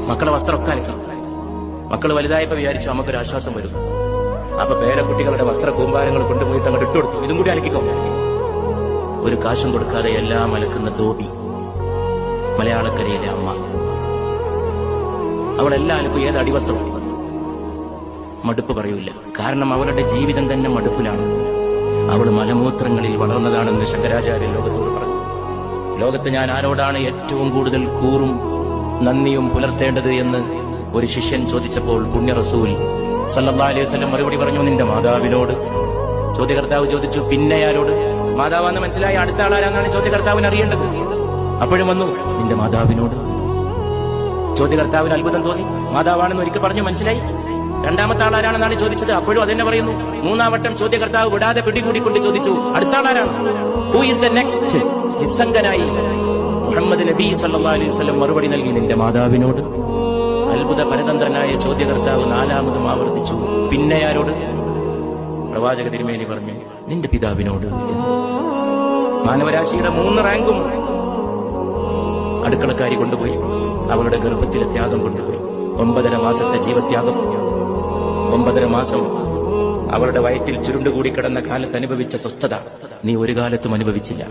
മക്കളെ വസ്ത്രമൊക്കെ അലക്കി. മക്കൾ വലുതായപ്പോ വിചാരിച്ചു നമുക്കൊരു ആശ്വാസം വരും. അപ്പൊ പേരക്കുട്ടികളുടെ വസ്ത്ര കൂമ്പാരങ്ങൾ കൊണ്ടുപോയിട്ട് അങ്ങോട്ട് ഇട്ടുകൊടുത്തു. ഇതും കൂടി അലക്കിക്കോ. ഒരു കാശും കൊടുക്കാതെ എല്ലാം അലക്കുന്ന ധോബി, മലയാളക്കരയിലെ അമ്മ. അവളെല്ലാം അലക്കും. ഏത് അടിവസ്ത്രവും. മടുപ്പ് പറയൂല. കാരണം അവളുടെ ജീവിതം തന്നെ മടുപ്പിലാണ്. അവൾ മലമൂത്രങ്ങളിൽ വളർന്നതാണെന്ന് ശങ്കരാചാര്യൻ ലോകത്തോട് പറഞ്ഞു. ലോകത്ത് ഞാൻ ആരോടാണ് ഏറ്റവും കൂടുതൽ കൂറും നന്ദിയും പുലർത്തേണ്ടത് എന്ന് ഒരു ശിഷ്യൻ ചോദിച്ചപ്പോൾ പുണ്യ റസൂൽ സല്ലല്ലാഹു അലൈഹി വസല്ലം മറുപടി പറഞ്ഞു, നിന്റെ മാതാവിനോട്. ചോദ്യകർത്താവ് ചോദിച്ചു, പിന്നെ ആരോട്? മാതാവാന്ന് മനസ്സിലായി. അടുത്ത ആളാരാന്നാണ് ചോദ്യകർത്താവിന് അറിയേണ്ടത്. അപ്പോഴും വന്നു, നിന്റെ മാതാവിനോട്. ചോദ്യകർത്താവിന് അത്ഭുതം തോന്നി. മാതാവാണെന്ന് ഒരിക്കൽ പറഞ്ഞു, മനസ്സിലായി. രണ്ടാമത്തെ ആളാരാണെന്നാണ് ചോദിച്ചത്. അപ്പോഴും അതെന്നെ പറയുന്നു. മൂന്നാം വട്ടം ചോദ്യകർത്താവ് വിടാതെ പിടികൂടിക്കൊണ്ട് ചോദിച്ചു, അടുത്ത ആളാരാണ്? Who is the next? നിസ്സംഗനായി മുഹമ്മദ് നബി സല്ലല്ലാഹു അലൈഹി വസല്ലം മറുപടി നൽകി, നിന്റെ മാതാവിനോട്. അത്ഭുത പരതന്ത്രനായ ചോദ്യകർത്താവ് നാലാമതും ആവർത്തിച്ചു, പിന്നെ ആരോട്? പ്രവാചക തിരുമേനി പറഞ്ഞു, നിന്റെ പിതാവിനോട്. മാനവരാശിയുടെ 3 റാങ്കും അടുക്കളക്കാരി കൊണ്ടുപോയി. അവളുടെ ഗർഭത്തിലെ ത്യാഗം കൊണ്ടുപോയി. 9.5 മാസത്തെ ജീവത്യാഗം. 9.5 മാസം അവളുടെ വയറ്റിൽ ചുരുണ്ടുകൂടി കിടന്ന കാലത്ത് അനുഭവിച്ച സ്വസ്ഥത നീ ഒരു കാലത്തും അനുഭവിച്ചില്ല.